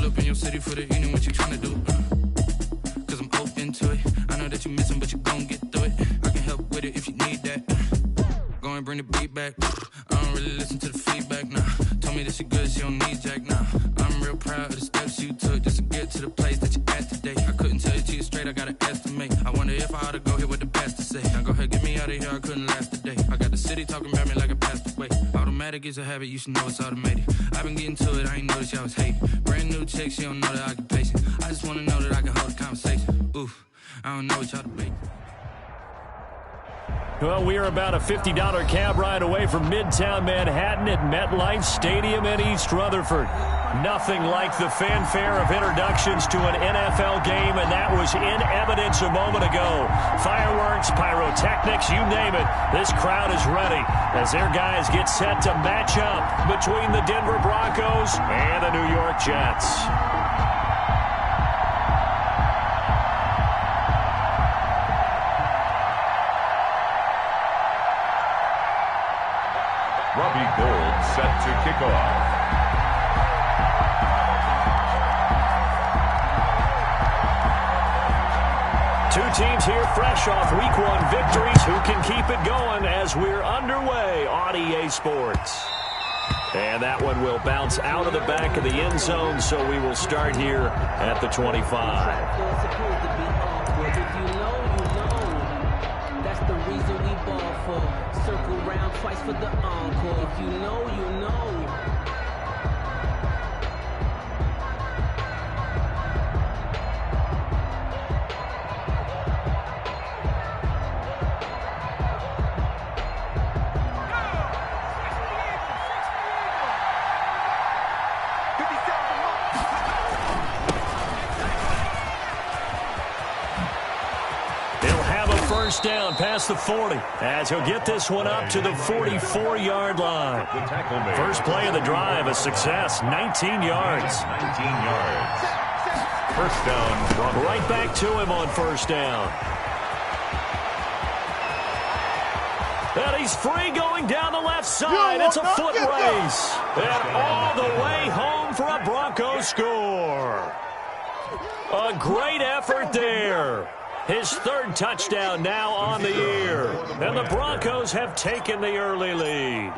pull up in your city for the evening, what you tryna do? Cause I'm open to it. I know that you missing, but you gon' get through it. I can help with it if you need that. Go and bring the beat back. I don't really listen to the feedback, nah. Told me that she good, she don't need Jack, nah. I'm real proud of the steps you took just to get to the place that you're at today. I couldn't tell you to you straight, I gotta estimate. I wonder if I ought to go here with the best to say. Now go ahead, get me out of here, I couldn't last a day. I got the city talking about me like I passed away. Automatic is a habit, you should know it's automated. I've been getting to it, I ain't noticed y'all was hating. Brand new chick, she don't know the occupation. I just wanna know that I can hold a conversation. Oof, I don't know what y'all debating. Well, we are about a $50 cab ride away from Midtown Manhattan at MetLife Stadium in East Rutherford. Nothing like the fanfare of introductions to an NFL game, and that was in evidence a moment ago. Fireworks, pyrotechnics, you name it. This crowd is ready as their guys get set to match up between the Denver Broncos and the New York Jets. Robbie Gould set to kick off. Two teams here fresh off Week 1 victories. Who can keep it going as we're underway on EA Sports? And that one will bounce out of the back of the end zone, so we will start here at the 25. Circle round twice for the encore. If you know, you know. First down past the 40 as he'll get this one up to the 44-yard line. First play of the drive, a success, 19 yards. 19 yards. First down. Right back to him on first down. And he's free going down the left side. It's a foot race. And all the way home for a Broncos score. A great effort there. His third touchdown now on the year. And the Broncos have taken the early lead.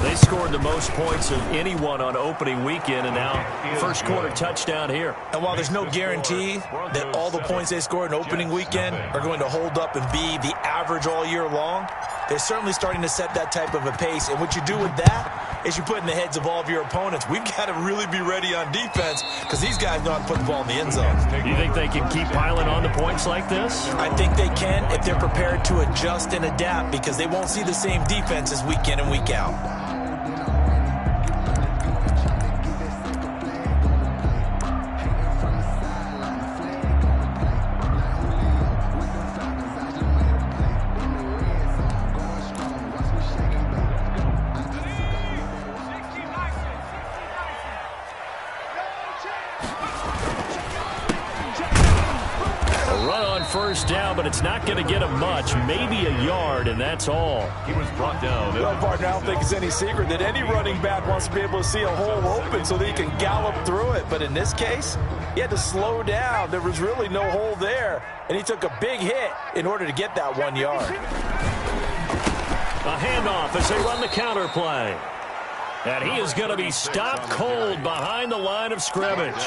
They scored the most points of anyone on opening weekend, and now first quarter touchdown here. And while there's no guarantee that all the points they scored in opening weekend are going to hold up and be the average all year long, they're certainly starting to set that type of a pace. And what you do with that is you put in the heads of all of your opponents, we've got to really be ready on defense because these guys know how to put the ball in the end zone. You think they can keep piling on the points like this? I think they can if they're prepared to adjust and adapt because they won't see the same defenses week in and week out. First down, but it's not going to get him much, maybe a yard, and that's all. He was brought down. Well, partner, I don't think it's any secret that any running back wants to be able to see a hole open so that he can gallop through it. But in this case, he had to slow down. There was really no hole there, and he took a big hit in order to get that 1 yard. A handoff as they run the counter play. And he is going to be stopped cold behind the line of scrimmage.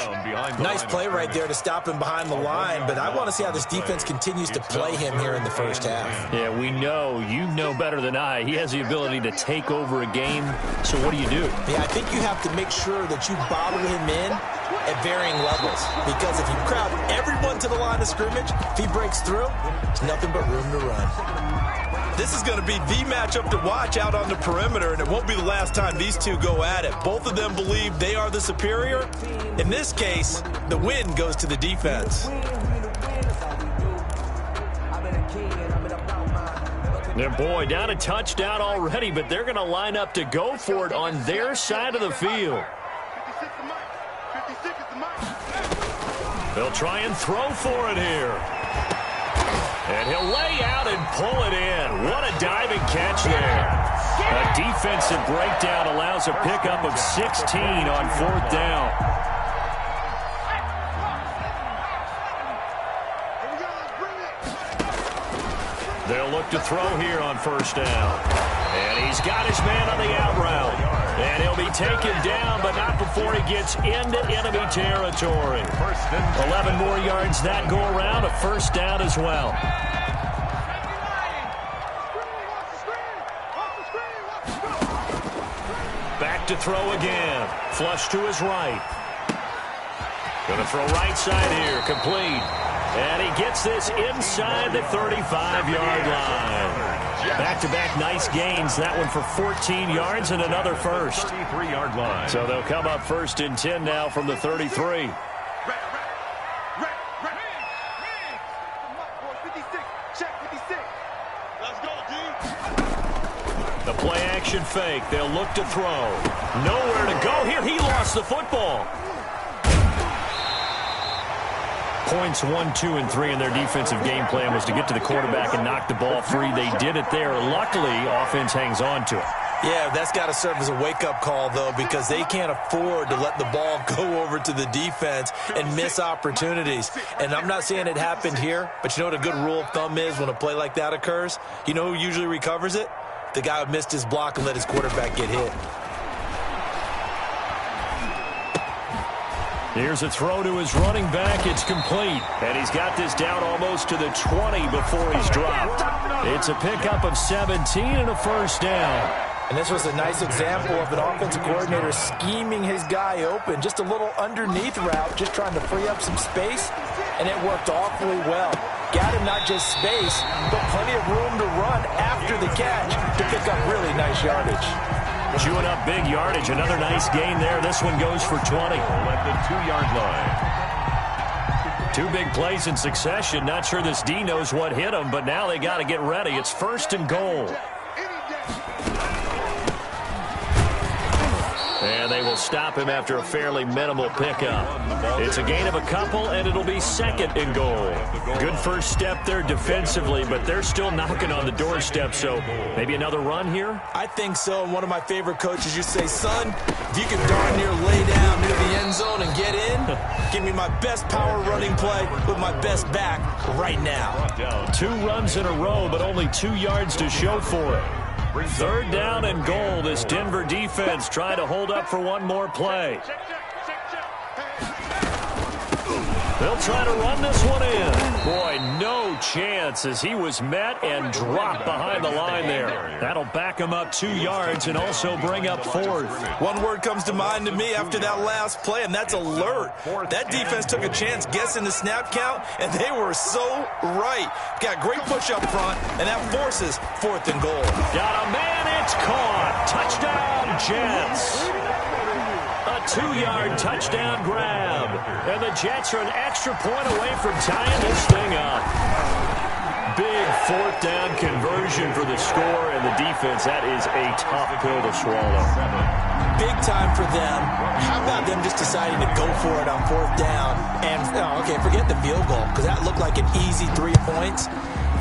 Nice play right there to stop him behind the line, but I want to see how this defense continues to play him here in the first half. Yeah, we know. You know better than I. He has the ability to take over a game. So what do you do? Yeah, I think you have to make sure that you bottle him in at varying levels. Because if you crowd everyone to the line of scrimmage, if he breaks through, there's nothing but room to run. This is going to be the matchup to watch out on the perimeter, and it won't be the last time these two go at it. Both of them believe they are the superior. In this case, the win goes to the defense. And boy, down a touchdown already, but they're going to line up to go for it on their side of the field. They'll try and throw for it here. And he'll lay out and pull it in. What a diving catch there. A defensive breakdown allows a pickup of 16 on fourth down. to throw here on first down. And he's got his man on the out route. And he'll be taken down, but not before he gets into enemy territory. 11 more yards that go around, a first down as well. Back to throw again. Flush to his right. Going to throw right side here. Complete. And he gets this inside the 35-yard line. Back-to-back nice gains. That one for 14 yards and another first. 33-yard line. So they'll come up 1st and 10 now from the 33. The play-action fake. They'll look to throw. Nowhere to go here. He lost the football. Points 1, 2, and 3 in their defensive game plan was to get to the quarterback and knock the ball free. They did it there. Luckily, offense hangs on to it. Yeah, that's got to serve as a wake-up call, though, because they can't afford to let the ball go over to the defense and miss opportunities. And I'm not saying it happened here, but you know what a good rule of thumb is when a play like that occurs? You know who usually recovers it? The guy who missed his block and let his quarterback get hit. Here's a throw to his running back. It's complete. And he's got this down almost to the 20 before he's dropped. It's a pickup of 17 and a first down. And this was a nice example of an offensive coordinator scheming his guy open. Just a little underneath route, just trying to free up some space. And it worked awfully well. Got him not just space, but plenty of room to run after the catch to pick up really nice yardage. Chewing up big yardage. Another nice gain there. This one goes for 20. At the 2-yard line. 2 big plays in succession. Not sure this D knows what hit him, but now they got to get ready. It's 1st and goal. And they will stop him after a fairly minimal pickup. It's a gain of a couple, and it'll be 2nd and goal. Good first step there defensively, but they're still knocking on the doorstep, so maybe another run here? I think so. And one of my favorite coaches, you say, son, if you can darn near lay down near the end zone and get in, give me my best power running play with my best back right now. 2 runs in a row, but only 2 yards to show for it. 3rd down and goal. This Denver defense trying to hold up for one more play. They'll try to run this one in. Boy, no chance as he was met and dropped behind the line there. That'll back him up 2 yards and also bring up 4th. One word comes to mind to me after that last play, and that's alert. That defense took a chance guessing the snap count, and they were so right. Got great push up front, and that forces 4th and goal. Got a man, it's caught. Touchdown, Jets. A 2-yard touchdown grab. And the Jets are an extra point away from tying this thing up. Big 4th down conversion for the score, and the defense, that is a tough pill to swallow. Big time for them. How about them just deciding to go for it on 4th down? And, okay, forget the field goal, because that looked like an easy 3 points.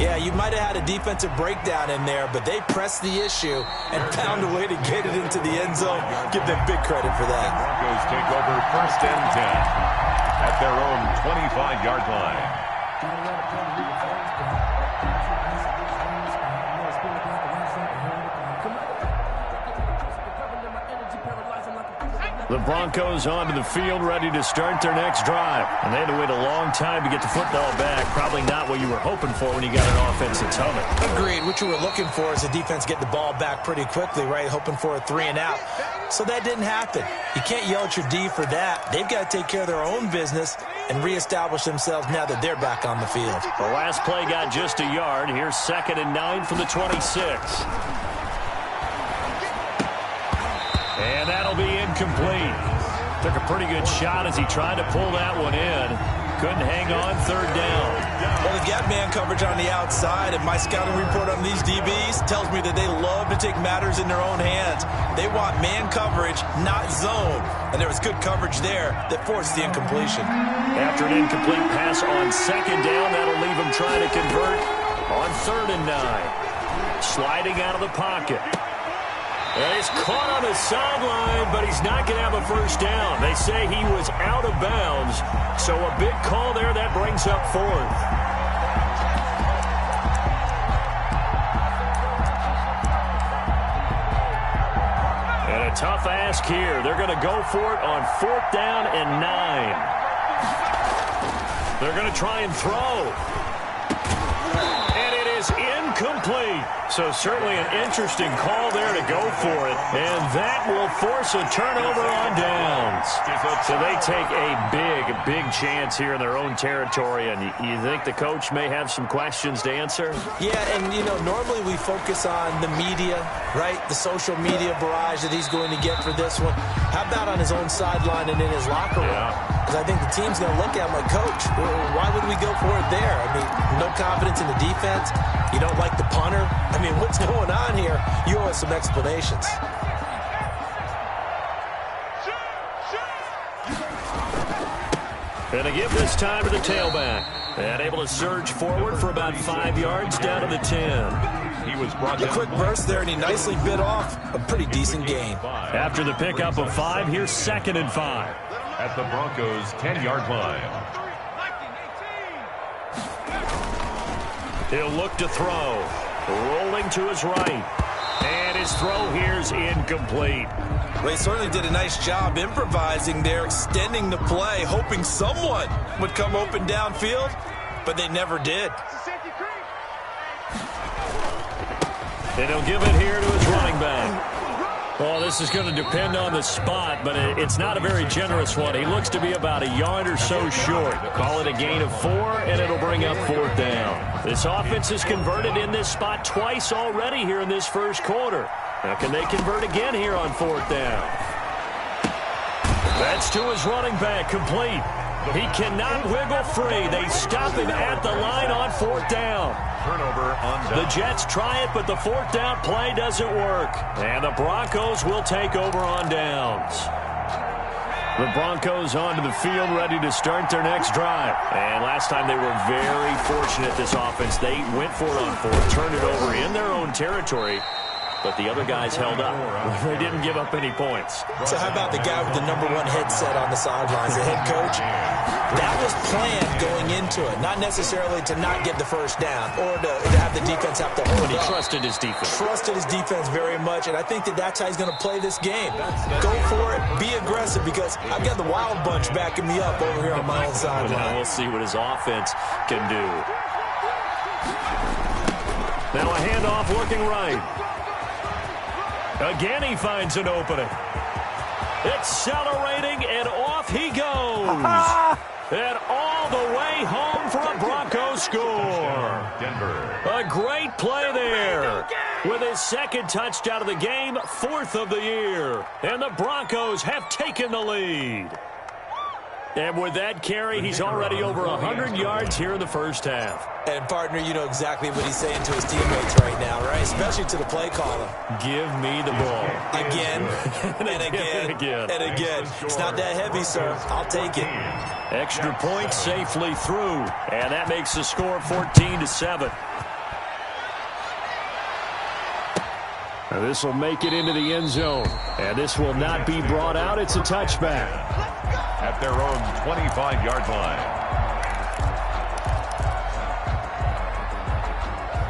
Yeah, you might have had a defensive breakdown in there, but they pressed the issue and found a way to get it into the end zone. Give them big credit for that. Broncos take over 1st and 10 at their own 25-yard line. The Broncos onto the field, ready to start their next drive. And they had to wait a long time to get the football back. Probably not what you were hoping for when you got an offense that's humming. Agreed. What you were looking for is the defense get the ball back pretty quickly, right? Hoping for a 3 and out. So that didn't happen. You can't yell at your D for that. They've got to take care of their own business and reestablish themselves now that they're back on the field. The last play got just a yard. Here's 2nd and 9 from the 26. And that'll be incomplete. Took a pretty good shot as he tried to pull that one in. Couldn't hang on 3rd down. Well, they've got man coverage on the outside, and my scouting report on these DBs tells me that they love to take matters in their own hands. They want man coverage, not zone. And there was good coverage there that forced the incompletion. After an incomplete pass on 2nd down, that'll leave him trying to convert on 3rd and 9. Sliding out of the pocket. And he's caught on the sideline, but he's not going to have a first down. They say he was out of bounds, so a big call there that brings up 4th. A tough ask here. They're going to go for it on 4th down and 9. They're going to try and throw. And it is incomplete. So certainly an interesting call there to go for it. And that will force a turnover on downs. So they take a big chance here in their own territory. And you think the coach may have some questions to answer? Yeah, and, you know, normally we focus on the media, right? The social media barrage that he's going to get for this one. How about on his own sideline and in his locker room? Because I think the team's going to look at him like, Coach, why would we go for it there? I mean, no confidence in the defense. You don't like the punter. I mean, what's going on here? You owe us some explanations. And a give this time to the tailback. And able to surge forward for about 5 yards down to the 10. He was brought down. A quick burst there, and he nicely bit off a pretty decent gain. After the pickup of 5, here's 2nd and 5. At the Broncos' 10-yard line. He'll look to throw. Rolling to his right. And his throw here's incomplete. Well, he certainly did a nice job improvising there, extending the play, hoping someone would come open downfield, but they never did. And he'll give it here to his running back. Well, this is going to depend on the spot, but it's not a very generous one. He looks to be about a yard or so short. Call it a gain of 4, and it'll bring up 4th down. This offense has converted in this spot twice already here in this first quarter. Now, can they convert again here on 4th down? That's to his running back, complete. He cannot wiggle free. They stop him at the line on 4th down. Turnover on down. The Jets try it, but the 4th down play doesn't work. And the Broncos will take over on downs. The Broncos onto the field, ready to start their next drive. And last time they were very fortunate, this offense. They went for it on 4th, turned it over in their own territory. But the other guys held up. They didn't give up any points. So how about the guy with the #1 headset on the sidelines, the head coach? That was planned going into it, not necessarily to not get the first down or to have the defense have to hold But he up. trusted his defense. Trusted his defense very much, and I think that's how he's going to play this game. Go for it, be aggressive, because I've got the wild bunch backing me up over here on my own sideline. Now we'll see what his offense can do. Now a handoff looking right. Again, he finds an opening. Accelerating, and off he goes. And all the way home for a Broncos score. Denver. A great play there. With his 2nd touchdown of the game, 4th of the year. And the Broncos have taken the lead. And with that carry, he's already over 100 yards here in the first half. And, partner, you know exactly what he's saying to his teammates right now, right? Especially to the play caller. Give me the ball. Again, and again, and again. It's not that heavy, sir. I'll take it. Extra point safely through. And that makes the score 14-7. Now this will make it into the end zone. And this will not be brought out. It's a touchback. At their own 25-yard line.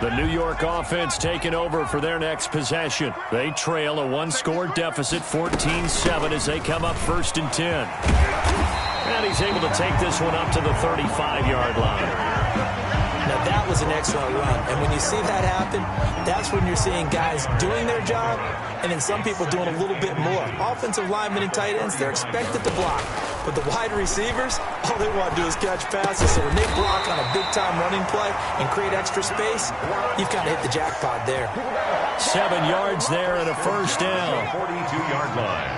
The New York offense taking over for their next possession. They trail a 1-score deficit, 14-7, as they come up 1st and 10. And he's able to take this one up to the 35-yard line. Now, that was an excellent run. And when you see that happen, that's when you're seeing guys doing their job and then some people doing a little bit more. Offensive linemen and tight ends, they're expected to block. But the wide receivers, all they want to do is catch passes. So when they block on a big-time running play and create extra space, you've kind of hit the jackpot there. 7 yards there and a 1st down. 42-yard line.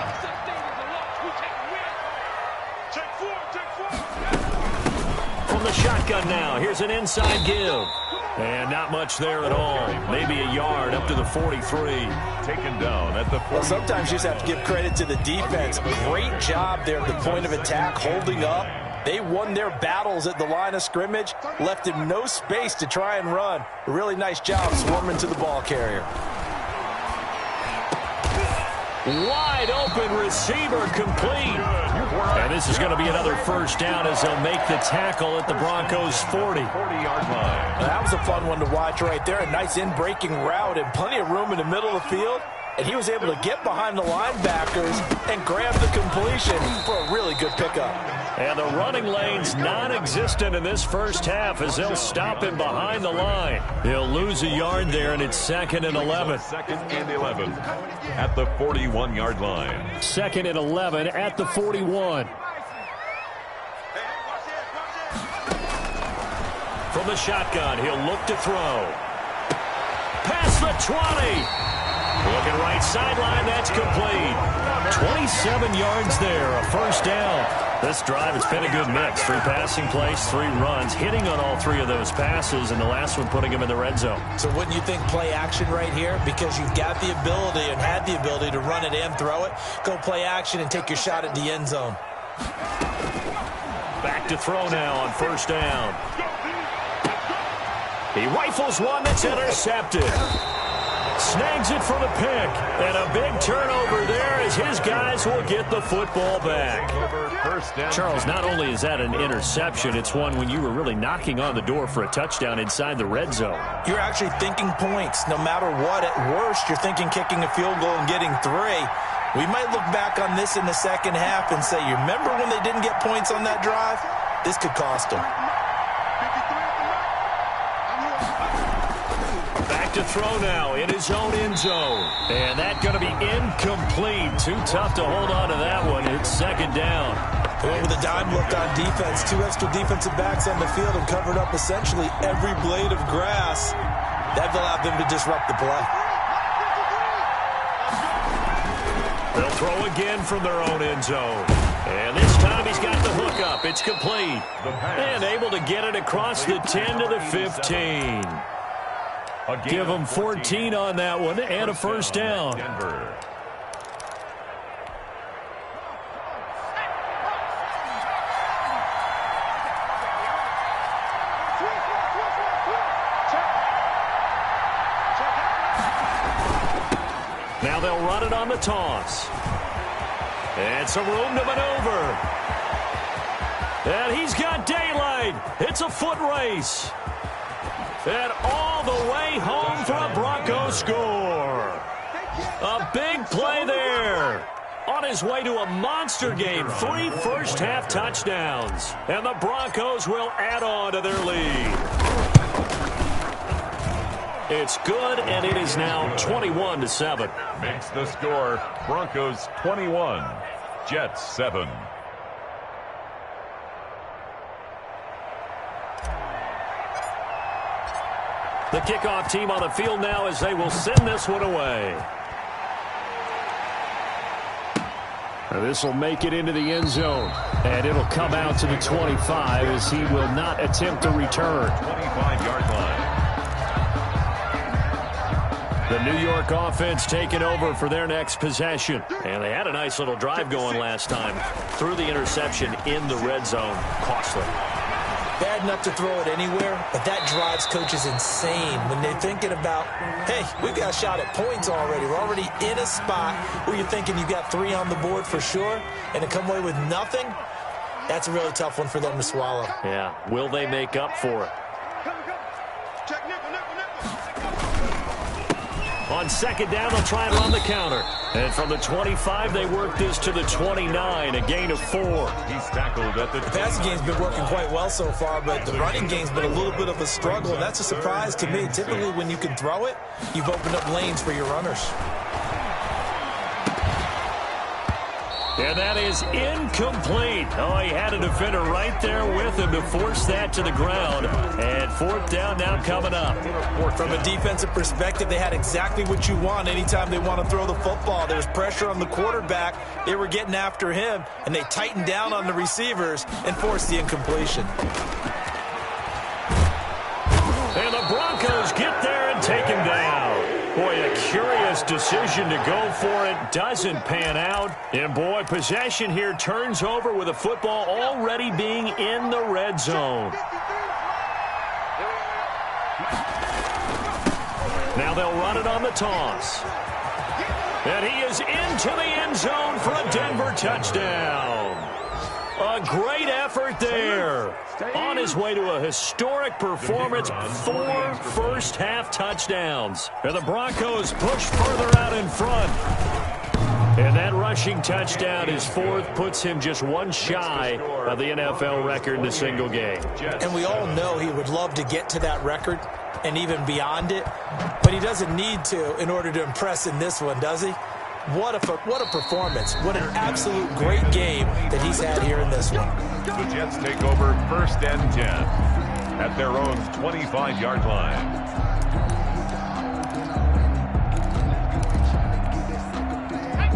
From the shotgun now, here's an inside give. And not much there at all. Maybe a yard up to the 43. Taken down at the 40. Well, sometimes you just have to give credit to the defense. Great job there at the point of attack, holding up. They won their battles at the line of scrimmage, left him no space to try and run. A really nice job swarming to the ball carrier. Wide open receiver, complete. And this is going to be another 1st down as they'll make the tackle at the Broncos' 40-yard line. That was a fun one to watch right there. A nice in-breaking route and plenty of room in the middle of the field. And he was able to get behind the linebackers and grab the completion for a really good pickup. And the running lane's non-existent in this first half as they'll stop him behind the line. He'll lose a yard there, and it's 2nd and 11. 2nd and 11 at the 41-yard line. 2nd and 11 at the 41. From the shotgun, he'll look to throw. Past the 20. Looking right sideline, that's complete. 27 yards there, a first down. This drive has been a good mix. 3 passing plays, 3 runs, hitting on all 3 of those passes, and the last one putting him in the red zone. So wouldn't you think play action right here? Because you've got the ability and had the ability to run it and throw it. Go play action and take your shot at the end zone. Back to throw now on first down. He rifles one that's intercepted. Snags it for the pick. And a big turnover there as his guys will get the football back. Charles, not only is that an interception, it's one when you were really knocking on the door for a touchdown inside the red zone. You're actually thinking points. No matter what, at worst, you're thinking kicking a field goal and getting 3. We might look back on this in the second half and say, you remember when they didn't get points on that drive? This could cost them. To throw now in his own end zone. And that's going to be incomplete. Too tough to hold on to that one. It's 2nd down. Well, with a dime look on defense, 2 extra defensive backs on the field and covered up essentially every blade of grass. That allowed them to disrupt the play. They'll throw again from their own end zone. And this time he's got the hook up. It's complete. And able to get it across the 10 to the 15. Give them 14 on that one and a first down. Now they'll run it on the toss. And some room to maneuver. And he's got daylight. It's a foot race. And all the way home for a Broncos score. A big play there. On his way to a monster game, 3 first-half touchdowns. And the Broncos will add on to their lead. It's good, and it is now 21-7. Makes the score Broncos 21, Jets 7. The kickoff team on the field now as they will send this one away. This will make it into the end zone. And it'll come out to the 25 as he will not attempt to return. 25-yard line. The New York offense taking over for their next possession. And they had a nice little drive going last time. Threw the interception in the red zone. Costly. Bad enough to throw it anywhere, but that drives coaches insane when they're thinking about, hey, we've got a shot at points already. We're already in a spot where you're thinking you've got 3 on the board for sure, and to come away with nothing, that's a really tough one for them to swallow. Yeah, will they make up for it? On 2nd down, they'll try and run the counter. And from the 25, they work this to the 29, a gain of 4. He's tackled at the passing game's been working quite well so far, but the running game's been a little bit of a struggle. That's a surprise to me. Typically, when you can throw it, you've opened up lanes for your runners. And that is incomplete. Oh, he had a defender right there with him to force that to the ground. And 4th down now coming up. From a defensive perspective, they had exactly what you want anytime they want to throw the football. There's pressure on the quarterback. They were getting after him, and they tightened down on the receivers and forced the incompletion. And the Broncos get there and take him down. Boy, a curious decision to go for it. Doesn't pan out. And boy, possession here turns over with a football already being in the red zone. Now they'll run it on the toss. And he is into the end zone for a Denver touchdown. A great effort there. On his way to a historic performance, 4 first-half touchdowns. And the Broncos push further out in front. And that rushing touchdown, his 4th, puts him just one shy of the NFL record in a single game. And we all know he would love to get to that record and even beyond it, but he doesn't need to in order to impress in this one, does he? What a performance. What an absolute great game that he's had here in this one. The Jets take over 1st and 10 at their own 25-yard line.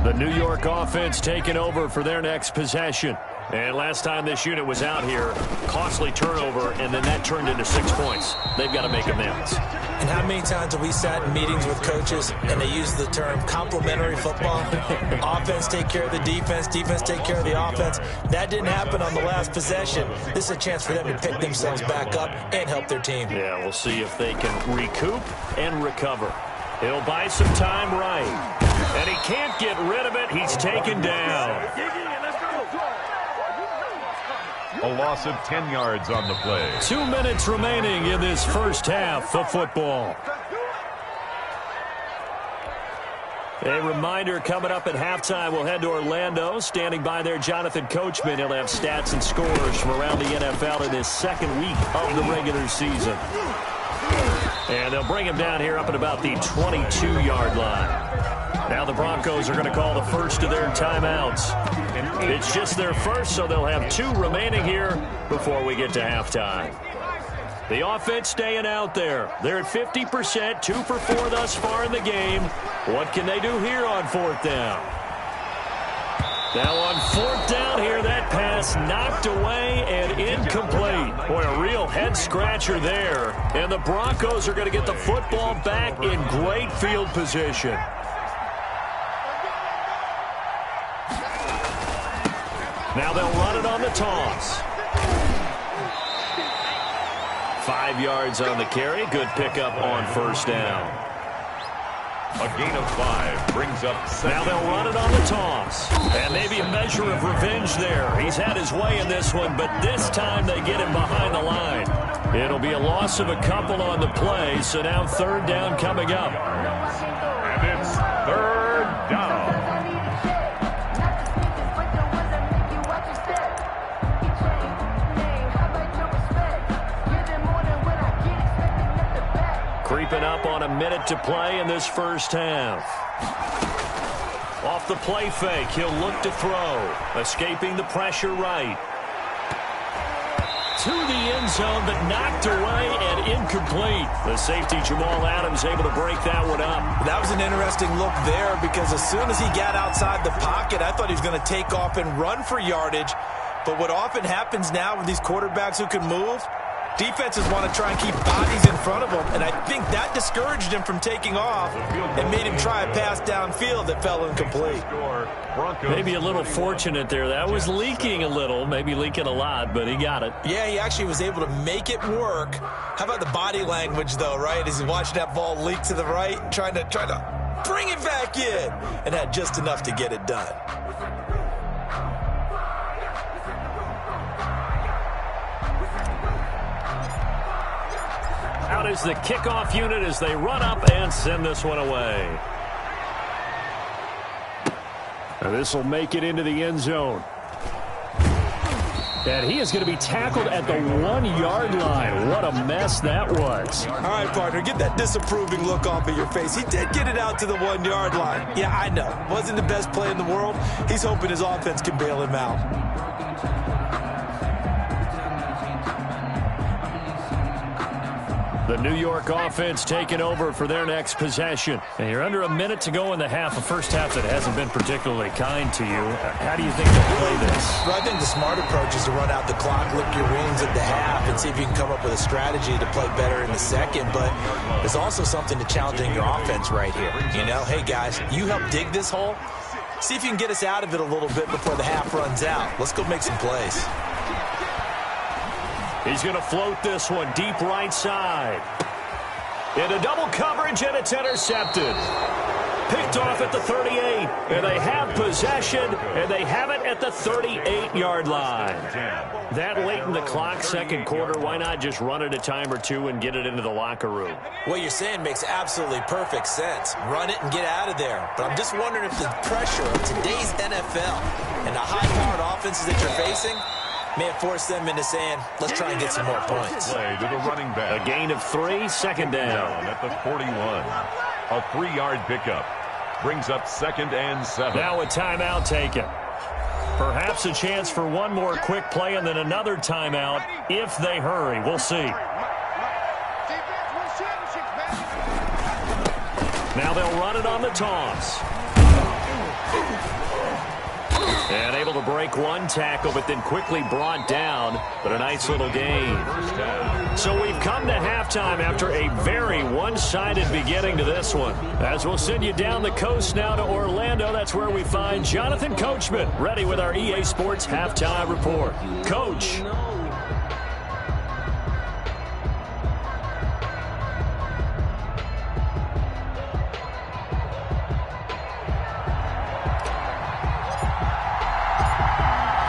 The New York offense taking over for their next possession. And last time this unit was out here, costly turnover, and then that turned into 6 points. They've got to make amends. And how many times have we sat in meetings with coaches and they use the term complementary football? Offense take care of the defense, defense take care of the offense. That didn't happen on the last possession. This is a chance for them to pick themselves back up and help their team. Yeah, we'll see if they can recoup and recover. He'll buy some time right. And he can't get rid of it. He's taken down. A loss of 10 yards on the play. 2 minutes remaining in this first half of football. A reminder, coming up at halftime, we'll head to Orlando. Standing by there, Jonathan Coachman. He'll have stats and scores from around the NFL in his second week of the regular season. And they'll bring him down here up at about the 22-yard line. Now the Broncos are going to call the first of their timeouts. It's just their first, so they'll have 2 remaining here before we get to halftime. The offense staying out there. They're at 50%, 2 for 4 thus far in the game. What can they do here on 4th down? Now on 4th down here, that pass knocked away and incomplete. Boy, a real head-scratcher there. And the Broncos are going to get the football back in great field position. Now they'll run it on the toss. 5 yards on the carry. Good pickup on 1st down. A gain of 5 brings up 7. Now they'll run it on the toss. And maybe a measure of revenge there. He's had his way in this one, but this time they get him behind the line. It'll be a loss of a couple on the play, so now 3rd down coming up. And it's 3rd down. Creeping up on a minute to play in this first half. Off the play fake, he'll look to throw. Escaping the pressure right. To the end zone, but knocked away and incomplete. The safety, Jamal Adams, able to break that one up. That was an interesting look there because as soon as he got outside the pocket, I thought he was going to take off and run for yardage. But what often happens now with these quarterbacks who can move, defenses want to try and keep bodies in front of them, and I think that discouraged him from taking off and made him try a pass downfield that fell incomplete. Maybe a little fortunate there. That was leaking a little, maybe leaking a lot, but he got it. Yeah, he actually was able to make it work. How about the body language, though, right? As he watched that ball leak to the right, trying to bring it back in, and had just enough to get it done. Out is the kickoff unit as they run up and send this one away. Now this will make it into the end zone. And he is going to be tackled at the 1-yard line. What a mess that was. All right, partner, get that disapproving look off of your face. He did get it out to the 1-yard line. Yeah, I know. Wasn't the best play in the world. He's hoping his offense can bail him out. The New York offense taking over for their next possession. And you're under a minute to go in the half, a first half that hasn't been particularly kind to you. How do you think they'll play this? Well, I think the smart approach is to run out the clock, lick your wounds at the half, and see if you can come up with a strategy to play better in the second. But there's also something to challenging your offense right here. You know, hey, guys, you help dig this hole. See if you can get us out of it a little bit before the half runs out. Let's go make some plays. He's going to float this one deep right side. Into double coverage, and it's intercepted. Picked off at the 38. And they have possession, and they have it at the 38-yard line. That late in the clock, second quarter, why not just run it a time or two and get it into the locker room? What you're saying makes absolutely perfect sense. Run it and get out of there. But I'm just wondering if the pressure of today's NFL and the high-powered offenses that you're facing may have forced them into saying, let's try and get some more points. Play to the running back. A gain of 3, second down. At the 41. A 3-yard pickup. Brings up 2nd and 7. Now a timeout taken. Perhaps a chance for one more quick play and then another timeout if they hurry. We'll see. Now they'll run it on the toss. And able to break one tackle, but then quickly brought down. But a nice little gain. So we've come to halftime after a very one-sided beginning to this one. As we'll send you down the coast now to Orlando, that's where we find Jonathan Coachman, ready with our EA Sports Halftime Report. Coach.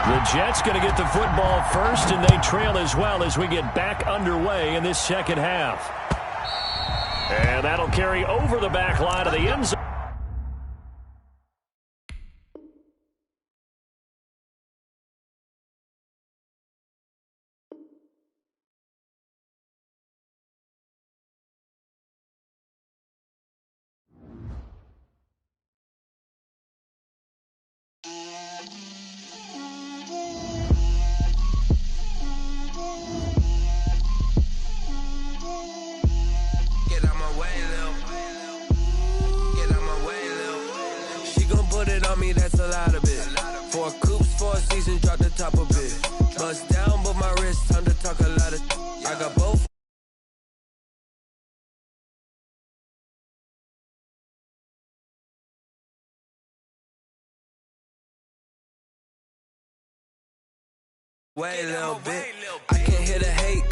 The Jets going to get the football first, and they trail as well as we get back underway in this second half. And that'll carry over the back line of the end zone. That's a lot of it. 4 coops, 4 seasons, drop the top of it. Bust down, but my wrist, time to talk a lot of. I got both. Wait a little bit. I can hear the hate.